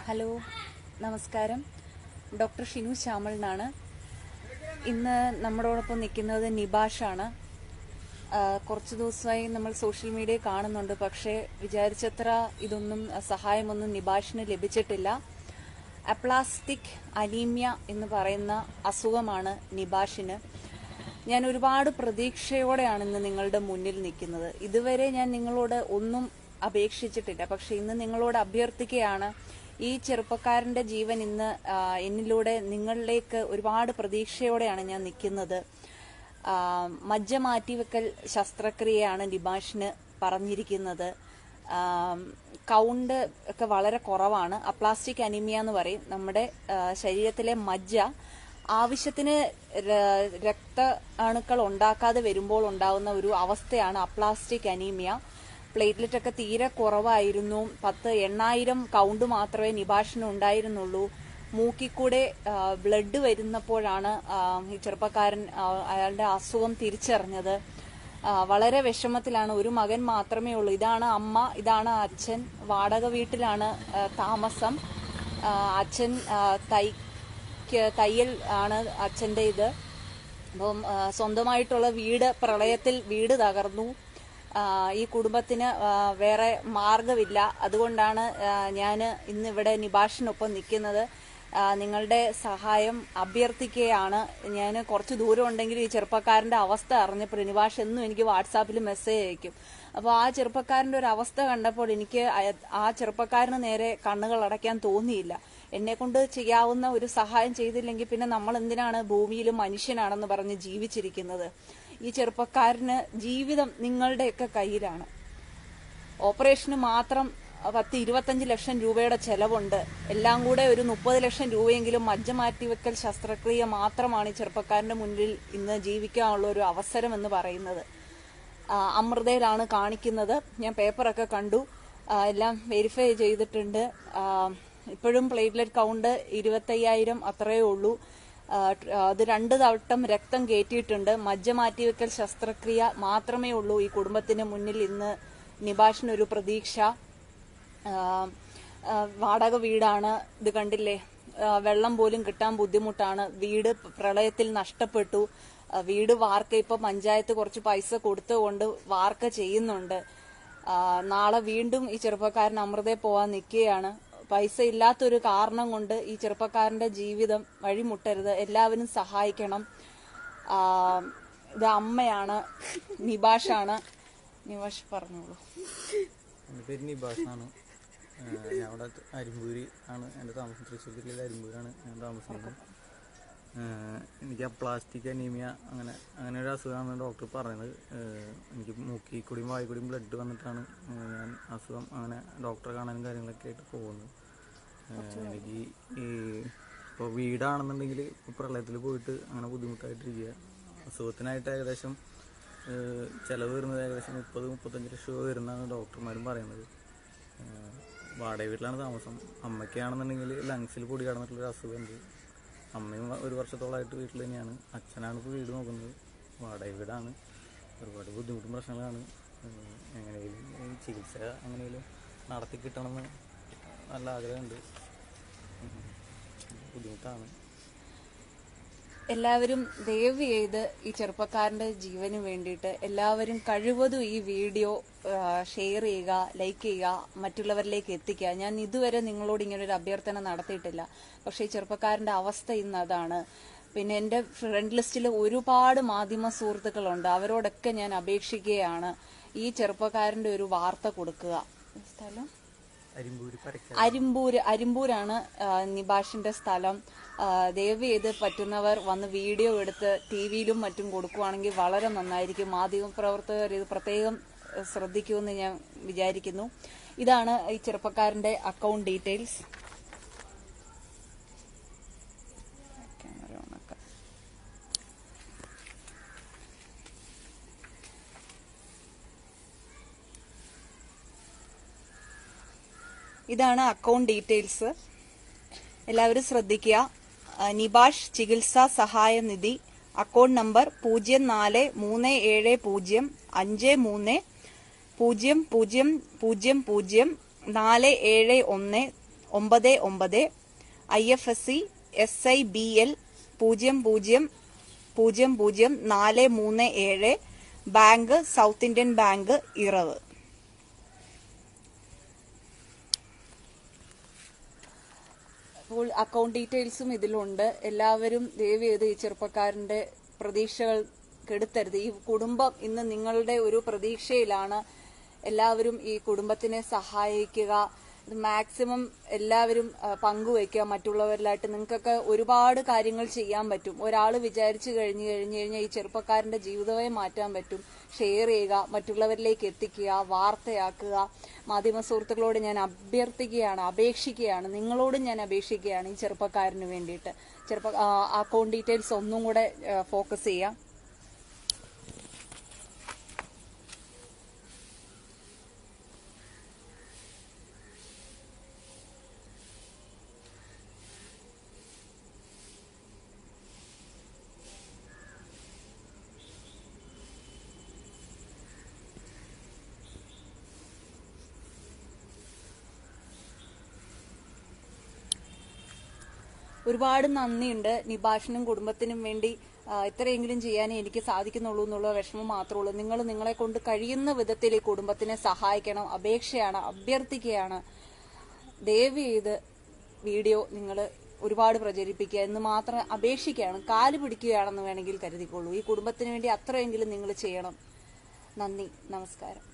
Hello, നമസ്കാരം. Doctor Shinu Shyamal എന്നാണ്. ഇന്ന് നമ്മളോടൊപ്പം നിൽക്കുന്നത് നിബാഷാണ്. കുറച്ച് ദിവസമായി നമ്മൾ സോഷ്യൽ മീഡിയ കാണുന്നുണ്ട്, പക്ഷേ വിചാരിച്ചത്ര ഇതൊന്നും സഹായമൊന്നും നിബാഷിന് ലഭിച്ചിട്ടില്ല. അപ്ലാസ്റ്റിക് അനീമിയ എന്ന് പറയുന്ന അസുഖമാണ് നിബാഷിന്. ഞാൻ ഒരുപാട് പ്രതീക്ഷയോടെയാണ് ഇന്ന് നിങ്ങളുടെ മുന്നിൽ നിൽക്കുന്നത്. ഇതുവരെ ഞാൻ നിങ്ങളോട് ഒന്നും അപേക്ഷിച്ചിട്ടില്ല, പക്ഷെ ഇന്ന് നിങ്ങളോട് അഭ്യർത്ഥിക്കുകയാണ്. ഈ ചെറുപ്പക്കാരന്റെ ജീവൻ ഇന്ന് എന്നിലൂടെ നിങ്ങളിലേക്ക് ഒരുപാട് പ്രതീക്ഷയോടെയാണ് ഞാൻ നിൽക്കുന്നത്. മജ്ജ മാറ്റിവെക്കൽ ശസ്ത്രക്രിയയാണ് നിബാഷിന് പറഞ്ഞിരിക്കുന്നത്. കൗണ്ട് ഒക്കെ വളരെ കുറവാണ്. അപ്ലാസ്റ്റിക് അനീമിയ എന്ന് പറയും. നമ്മുടെ ശരീരത്തിലെ മജ്ജ ആവശ്യത്തിന് രക്ത അണുക്കൾ ഉണ്ടാക്കാതെ വരുമ്പോൾ ഉണ്ടാകുന്ന ഒരു അവസ്ഥയാണ് അപ്ലാസ്റ്റിക് അനീമിയ. പ്ലേറ്റ്ലെറ്റ് ഒക്കെ തീരെ കുറവായിരുന്നു. 8,000 കൗണ്ട് മാത്രമേ നിബാഷിന് ഉണ്ടായിരുന്നുള്ളൂ. മൂക്കിക്കൂടെ ബ്ലഡ് വരുന്നപ്പോഴാണ് ഈ ചെറുപ്പക്കാരൻ അയാളുടെ അസുഖം തിരിച്ചറിഞ്ഞത്. വളരെ വിഷമത്തിലാണ്. ഒരു മകൻ മാത്രമേ ഉള്ളൂ. ഇതാണ് അമ്മ, ഇതാണ് അച്ഛൻ. വാടക വീട്ടിലാണ് താമസം. അച്ഛൻ തയ്യൽ ആണ് അച്ഛൻ്റെ ഇത്. അപ്പം സ്വന്തമായിട്ടുള്ള പ്രളയത്തിൽ വീട് തകർന്നു. ഈ കുടുംബത്തിന് വേറെ മാർഗമില്ല. അതുകൊണ്ടാണ് ഞാൻ ഇന്നിവിടെ നിബാഷിനൊപ്പം നിൽക്കുന്നത്. നിങ്ങളുടെ സഹായം അഭ്യർത്ഥിക്കുകയാണ്. ഞാൻ കുറച്ച് ദൂരം ഉണ്ടെങ്കിലും ഈ ചെറുപ്പക്കാരൻ്റെ അവസ്ഥ അറിഞ്ഞപ്പോൾ നിബാഷ് എന്നും എനിക്ക് വാട്സാപ്പിൽ മെസ്സേജ് അയക്കും. അപ്പോൾ ആ ചെറുപ്പക്കാരൻ്റെ ഒരു അവസ്ഥ കണ്ടപ്പോൾ എനിക്ക് ആ ചെറുപ്പക്കാരന് നേരെ കണ്ണുകൾ അടയ്ക്കാൻ തോന്നിയില്ല. എന്നെക്കൊണ്ട് ചെയ്യാവുന്ന ഒരു സഹായം ചെയ്തില്ലെങ്കിൽ പിന്നെ നമ്മൾ എന്തിനാണ് ഭൂമിയിൽ മനുഷ്യനാണെന്ന് പറഞ്ഞ് ജീവിച്ചിരിക്കുന്നത്? ഈ ചെറുപ്പക്കാരന് ജീവിതം നിങ്ങളുടെയൊക്കെ കയ്യിലാണ്. ഓപ്പറേഷന് മാത്രം 10-25 ലക്ഷം രൂപയുടെ ചെലവുണ്ട്. എല്ലാം കൂടെ ഒരു 30 ലക്ഷം രൂപയെങ്കിലും മജ്ജ മാറ്റിവെക്കൽ ശസ്ത്രക്രിയ മാത്രമാണ് ഈ ചെറുപ്പക്കാരന്റെ മുന്നിൽ ഇന്ന് ജീവിക്കാനുള്ള ഒരു അവസരം എന്ന് പറയുന്നത്. അമൃതയിലാണ് കാണിക്കുന്നത്. ഞാൻ പേപ്പറൊക്കെ കണ്ടു, എല്ലാം വെരിഫൈ ചെയ്തിട്ടുണ്ട്. ഇപ്പോഴും പ്ലേറ്റ്ലെറ്റ് കൗണ്ട് 25,000 അത്രയേ ഉള്ളൂ. അത് 2 തവട്ടം രക്തം കയറ്റിയിട്ടുണ്ട്. മജ്ജ മാറ്റിവെക്കൽ ശസ്ത്രക്രിയ മാത്രമേ ഉള്ളൂ ഈ കുടുംബത്തിന് മുന്നിൽ ഇന്ന് നിബാഷിനൊരു പ്രതീക്ഷ. വാടക വീടാണ്. ഇത് കണ്ടില്ലേ, വെള്ളം പോലും കിട്ടാൻ ബുദ്ധിമുട്ടാണ്. വീട് പ്രളയത്തിൽ നഷ്ടപ്പെട്ടു. വീട് വാർക്ക ഇപ്പൊ പഞ്ചായത്ത് കുറച്ച് പൈസ കൊടുത്തുകൊണ്ട് വാർക്ക ചെയ്യുന്നുണ്ട്. നാളെ വീണ്ടും ഈ ചെറുപ്പക്കാരൻ അമൃതയിൽ പോവാൻ നിൽക്കുകയാണ്. പൈസ ഇല്ലാത്തൊരു കാരണം കൊണ്ട് ഈ ചെറുപ്പക്കാരന്റെ ജീവിതം വഴിമുട്ടരുത്. എല്ലാവരും സഹായിക്കണം. ഇത് അമ്മയാണ്, നിബാഷാണ്. നിബാഷ് പറഞ്ഞോളൂ. എൻ്റെ പേര് നിബാഷാണ്. ഞാൻ അവിടെ അരിമ്പൂരി ആണ് എൻ്റെ താമസം. തൃശ്ശൂർ ജില്ലയിലെ അരിമ്പൂരാണ് ഞാൻ താമസിക്കുന്നത്. എനിക്ക് പ്ലാസ്റ്റിക് അനീമിയ അങ്ങനെ ഒരു അസുഖമാണ് ഡോക്ടർ പറയുന്നത്. എനിക്ക് മൂക്കി കൂടിയും വായി കൂടിയും ബ്ലഡ് വന്നിട്ടാണ് ഞാൻ അസുഖം അങ്ങനെ ഡോക്ടറെ കാണാനും കാര്യങ്ങളൊക്കെ ആയിട്ട് പോകുന്നത്. എനിക്ക് ഇപ്പോൾ വീടാണെന്നുണ്ടെങ്കിൽ പ്രളയത്തിൽ പോയിട്ട് അങ്ങനെ ബുദ്ധിമുട്ടായിട്ടിരിക്കുക. അസുഖത്തിനായിട്ട് ഏകദേശം ചിലവ് വരുന്നത് ഏകദേശം 30-35 ലക്ഷം രൂപ വരുന്നതാണ് ഡോക്ടർമാരും പറയുന്നത്. വാടക വീട്ടിലാണ് താമസം. അമ്മയ്ക്കാണെന്നുണ്ടെങ്കിൽ ലങ്സിൽ പൊടി കടന്നിട്ടുള്ളൊരു അസുഖമുണ്ട്. അമ്മയും 1 വർഷത്തോളമായിട്ട് വീട്ടിൽ തന്നെയാണ്. അച്ഛനാണ് ഇപ്പോൾ വീട് നോക്കുന്നത്. വാടക വീടാണ്. ഒരുപാട് ബുദ്ധിമുട്ടും പ്രശ്നങ്ങളാണ്. എങ്ങനെയും ചികിത്സ എങ്ങനെയും നടത്തി കിട്ടണമെന്ന് നല്ല ആഗ്രഹമുണ്ട്. ബുദ്ധിമുട്ടാണ്. എല്ലാവരും ദയവ് ചെയ്ത് ഈ ചെറുപ്പക്കാരന്റെ ജീവന് വേണ്ടിയിട്ട് എല്ലാവരും കഴിവതും ഈ വീഡിയോ ഷെയർ ചെയ്യുക, ലൈക്ക് ചെയ്യുക, മറ്റുള്ളവരിലേക്ക് എത്തിക്കുക. ഞാൻ ഇതുവരെ നിങ്ങളോട് ഇങ്ങനെ ഒരു അഭ്യർത്ഥന നടത്തിയിട്ടില്ല, പക്ഷെ ഈ ചെറുപ്പക്കാരന്റെ അവസ്ഥ ഇന്ന് അതാണ്. പിന്നെ എൻ്റെ ഫ്രണ്ട് ലിസ്റ്റിൽ ഒരുപാട് മാധ്യമ സുഹൃത്തുക്കളുണ്ട്. അവരോടൊക്കെ ഞാൻ അപേക്ഷിക്കുകയാണ്, ഈ ചെറുപ്പക്കാരന്റെ ഒരു വാർത്ത കൊടുക്കുക. സ്ഥലം അരിമ്പൂരാണ് നിബാഷിന്റെ സ്ഥലം. ദയവ് ചെയ്ത് പറ്റുന്നവർ വന്ന് വീഡിയോ എടുത്ത് ടിവിയിലും മറ്റും കൊടുക്കുവാണെങ്കിൽ വളരെ നന്നായിരിക്കും. മാധ്യമപ്രവർത്തകർ ഇത് പ്രത്യേകം ശ്രദ്ധിക്കുമെന്ന് ഞാൻ വിചാരിക്കുന്നു. ഇതാണ് ഈ ചെറുപ്പക്കാരന്റെ അക്കൗണ്ട് ഡീറ്റെയിൽസ്. ഇതാണ് അക്കൗണ്ട് ഡീറ്റെയിൽസ്. എല്ലാവരും ശ്രദ്ധിക്കുക. നിബാഷ് ചികിത്സാ സഹായ നിധി account number 04370530000471 99 IFSC SIBL 000437 bank South Indian Bank ഇറവ്. അപ്പോൾ അക്കൗണ്ട് ഡീറ്റെയിൽസും ഇതിലുണ്ട്. എല്ലാവരും ദയവ് ചെയ്ത് ഈ ചെറുപ്പക്കാരന്റെ പ്രതീക്ഷകൾ കെടുത്തരുത്. ഈ കുടുംബം ഇന്ന് നിങ്ങളുടെ ഒരു പ്രതീക്ഷയിലാണ്. എല്ലാവരും ഈ കുടുംബത്തിനെ സഹായിക്കുക. മാക്സിമം എല്ലാവരും പങ്കുവയ്ക്കുക മറ്റുള്ളവരിലായിട്ട്. നിങ്ങൾക്കൊക്കെ ഒരുപാട് കാര്യങ്ങൾ ചെയ്യാൻ പറ്റും. ഒരാൾ വിചാരിച്ചു കഴിഞ്ഞാൽ ഈ ചെറുപ്പക്കാരന്റെ ജീവിതമേ മാറ്റാൻ പറ്റും. ഷെയർ ചെയ്യുക, മറ്റുള്ളവരിലേക്ക് എത്തിക്കുക, വാർത്തയാക്കുക. മാധ്യമ സുഹൃത്തുക്കളോട് ഞാൻ അപേക്ഷിക്കുകയാണ്, നിങ്ങളോടും ഞാൻ അപേക്ഷിക്കുകയാണ് ഈ ചെറുപ്പക്കാരന് വേണ്ടിയിട്ട്. അക്കൗണ്ട് ഡീറ്റെയിൽസ് ഒന്നും കൂടെ ഫോക്കസ് ചെയ്യാം. ഒരുപാട് നന്ദിയുണ്ട്. നിബാഷിനും കുടുംബത്തിനും വേണ്ടി ഇത്രയെങ്കിലും ചെയ്യാനേ എനിക്ക് സാധിക്കുന്നുള്ളൂ എന്നുള്ള വിഷമം മാത്രമേ ഉള്ളൂ. നിങ്ങൾ നിങ്ങളെ കൊണ്ട് കഴിയുന്ന വിധത്തിൽ ഈ കുടുംബത്തിനെ സഹായിക്കണം. അപേക്ഷയാണ്, അഭ്യർത്ഥിക്കുകയാണ്. ദയവ് ചെയ്ത് വീഡിയോ നിങ്ങൾ ഒരുപാട് പ്രചരിപ്പിക്കുക എന്ന് മാത്രം അപേക്ഷിക്കുകയാണ്. കാല് പിടിക്കുകയാണെന്ന് വേണമെങ്കിൽ കരുതിക്കൊള്ളൂ. ഈ കുടുംബത്തിന് വേണ്ടി അത്രയെങ്കിലും നിങ്ങൾ ചെയ്യണം. നന്ദി, നമസ്കാരം.